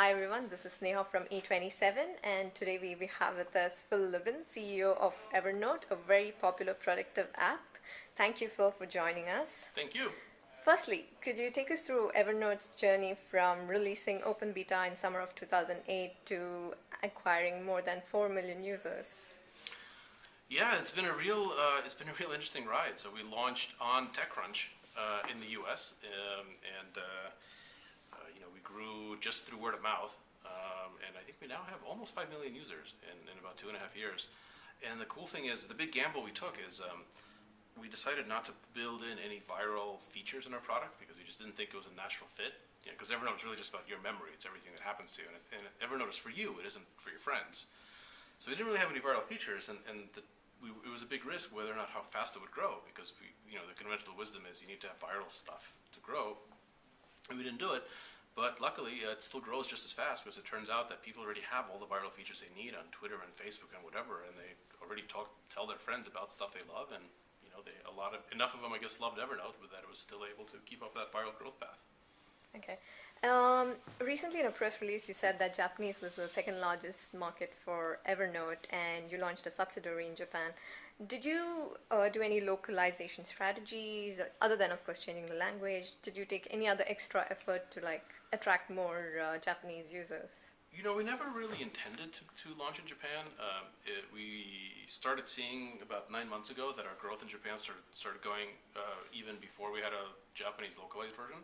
Hi everyone, this is Neha from E27 and today we have with us Phil-Libin, CEO of Evernote, a very popular productive app. Thank you, Phil, for joining us. Thank you. Firstly, could you take us through Evernote's journey from releasing open beta in summer of 2008 to acquiring more than 4 million users? Yeah, it's been a real interesting ride. So we launched on TechCrunch in the U.S. We grew just through word of mouth, and I think we now have almost 5 million users in about 2.5 years. And the cool thing is, the big gamble we took is we decided not to build in any viral features in our product because we just didn't think it was a natural fit. Because Evernote is really just about your memory. It's everything that happens to you, and Evernote is for you. It isn't for your friends. So we didn't really have any viral features, it was a big risk whether or not how fast it would grow because the conventional wisdom is you need to have viral stuff to grow, and we didn't do it. But luckily, it still grows just as fast because it turns out that people already have all the viral features they need on Twitter and Facebook and whatever, and they already tell their friends about stuff they love, and enough of them, I guess, loved Evernote, but that it was still able to keep up that viral growth path. Okay. Recently in a press release, you said that Japanese was the second largest market for Evernote and you launched a subsidiary in Japan. Did you do any localization strategies, other than, of course, changing the language? Did you take any other extra effort to attract more Japanese users? We never really intended to launch in Japan. We started seeing about 9 months ago that our growth in Japan started going even before we had a Japanese localized version.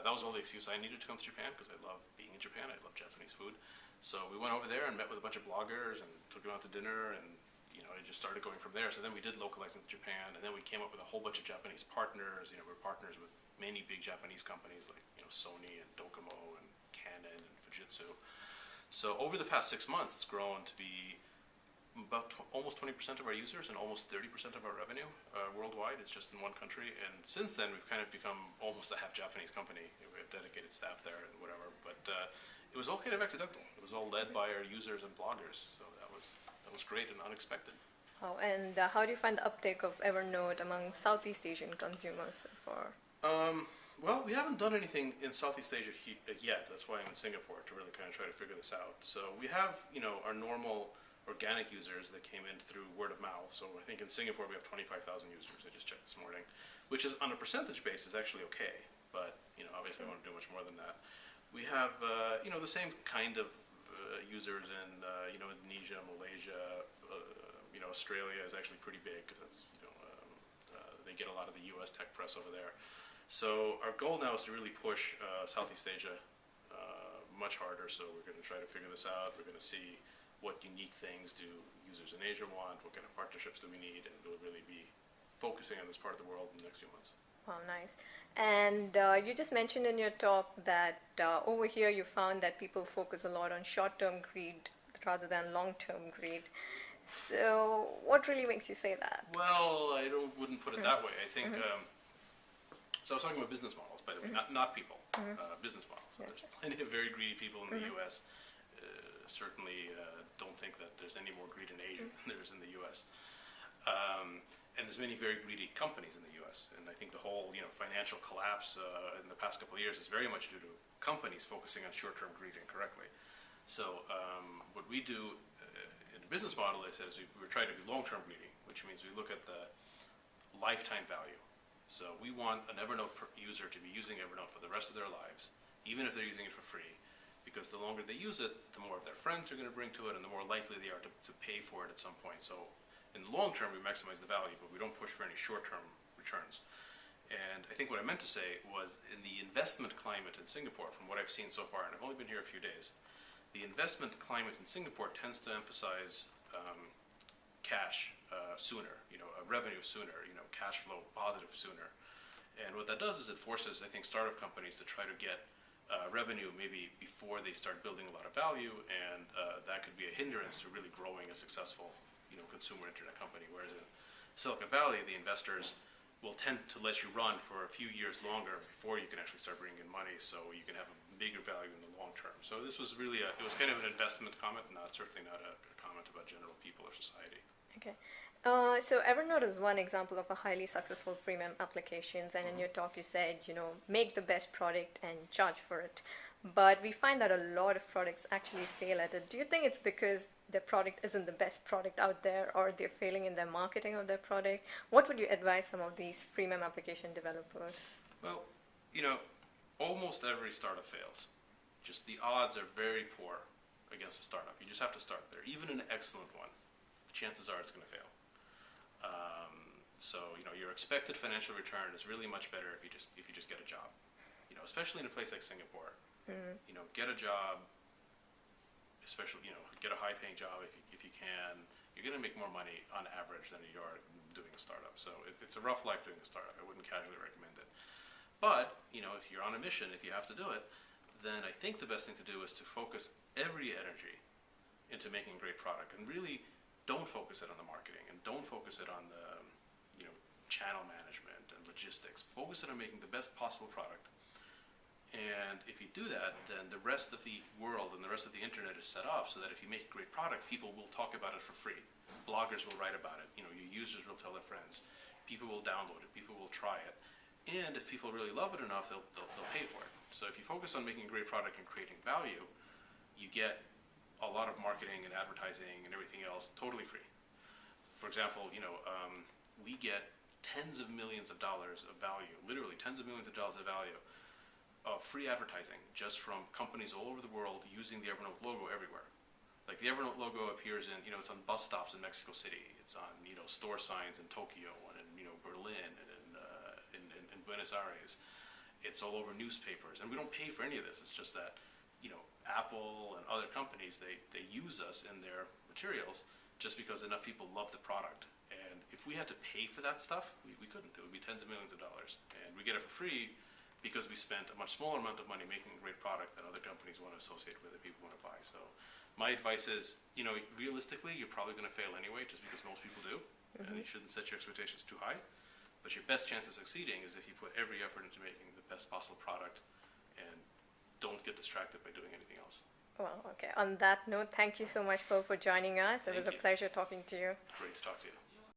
That was all the excuse I needed to come to Japan because I love being in Japan. I love Japanese food. So we went over there and met with a bunch of bloggers and took them out to dinner, and it just started going from there. So then we did localize into Japan, and then we came up with a whole bunch of Japanese partners. We're partners with many big Japanese companies like Sony and Docomo and Canon and Fujitsu. So over the past 6 months, it's grown to be about almost 20% of our users and almost 30% of our revenue worldwide. It's just in one country, and since then we've kind of become almost a half Japanese company. We have dedicated staff there and whatever, but it was all kind of accidental. It was all led by our users and bloggers, so that was great and unexpected. Oh, and how do you find the uptake of Evernote among Southeast Asian consumers so far? Well, we haven't done anything in Southeast Asia yet. That's why I'm in Singapore, to really kind of try to figure this out. So we have our normal organic users that came in through word of mouth. So I think in Singapore we have 25,000 users. I just checked this morning, which is on a percentage basis actually okay. But obviously I want to do much more than that. We have the same kind of users in Indonesia, Malaysia, Australia is actually pretty big because that's they get a lot of the U.S. tech press over there. So our goal now is to really push Southeast Asia much harder. So we're going to try to figure this out. We're going to see what unique things do users in Asia want, what kind of partnerships do we need, and we'll really be focusing on this part of the world in the next few months. Wow, nice. And you just mentioned in your talk that over here you found that people focus a lot on short-term greed rather than long-term greed. So what really makes you say that? Well, I wouldn't put it that way. I think, so I was talking about business models, by the way, not people, business models. So there's plenty of very greedy people in the U.S. Certainly don't think that there's any more greed in Asia than there is in the U.S. And there's many very greedy companies in the U.S. And I think the whole financial collapse in the past couple of years is very much due to companies focusing on short-term greed incorrectly. So what we do in the business model is we're trying to be long-term greedy, which means we look at the lifetime value. So we want an Evernote user to be using Evernote for the rest of their lives, even if they're using it for free. Because the longer they use it, the more their friends are going to bring to it, and the more likely they are to pay for it at some point. So in the long term, we maximize the value, but we don't push for any short-term returns. And I think what I meant to say was in the investment climate in Singapore, from what I've seen so far, and I've only been here a few days, the investment climate in Singapore tends to emphasize cash sooner, revenue sooner, cash flow positive sooner. And what that does is it forces, I think, startup companies to try to get revenue maybe before they start building a lot of value, and that could be a hindrance to really growing a successful consumer internet company. Whereas in Silicon Valley, the investors will tend to let you run for a few years longer before you can actually start bringing in money, so you can have a bigger value in the long term. So this was really it was kind of an investment comment, certainly not a comment about general people or society. Okay. So Evernote is one example of a highly successful freemium applications, and in your talk you said, make the best product and charge for it. but we find that a lot of products actually fail at it. Do you think it's because their product isn't the best product out there, or they're failing in their marketing of their product? What would you advise some of these freemium application developers? Well, you know, almost every startup fails. Just the odds are very poor against a startup. You just have to start there. Even an excellent one, chances are it's going to fail. So you know, your expected financial return is really much better if you just get a job. You know, especially in a place like Singapore. You know, get a job. Especially, you know, get a high-paying job if you can. You're going to make more money on average than you are doing a startup. So it's a rough life doing a startup. I wouldn't casually recommend it. But you know, if you're on a mission, if you have to do it, then I think the best thing to do is to focus every energy into making a great product, and really don't focus it on the marketing, and don't focus it on the, you know, channel management and logistics. Focus it on making the best possible product. And if you do that, then the rest of the world and the rest of the internet is set up so that if you make a great product, people will talk about it for free. Bloggers will write about it. You know, your users will tell their friends. People will download it. People will try it. And if people really love it enough, they'll pay for it. So if you focus on making a great product and creating value, you get a lot of marketing and advertising and everything else totally free. For example, you know, we get tens of millions of dollars of value, literally tens of millions of dollars of value, of free advertising just from companies all over the world using the Evernote logo everywhere. Like the Evernote logo appears in, you know, it's on bus stops in Mexico City. It's on, you know, store signs in Tokyo and in, you know, Berlin and in Buenos Aires. It's all over newspapers, and we don't pay for any of this. It's just that, you know, Apple and other companies, they use us in their materials just because enough people love the product. And if we had to pay for that stuff, we couldn't. It would be tens of millions of dollars. And we get it for free because we spent a much smaller amount of money making a great product that other companies want to associate with, that people want to buy. So my advice is, you know, realistically, you're probably going to fail anyway, just because most people do, and you shouldn't set your expectations too high. But your best chance of succeeding is if you put every effort into making the best possible product and don't get distracted by doing anything else. Well, okay. On that note, thank you so much, Phil, for joining us. It was a pleasure talking to you. Great to talk to you.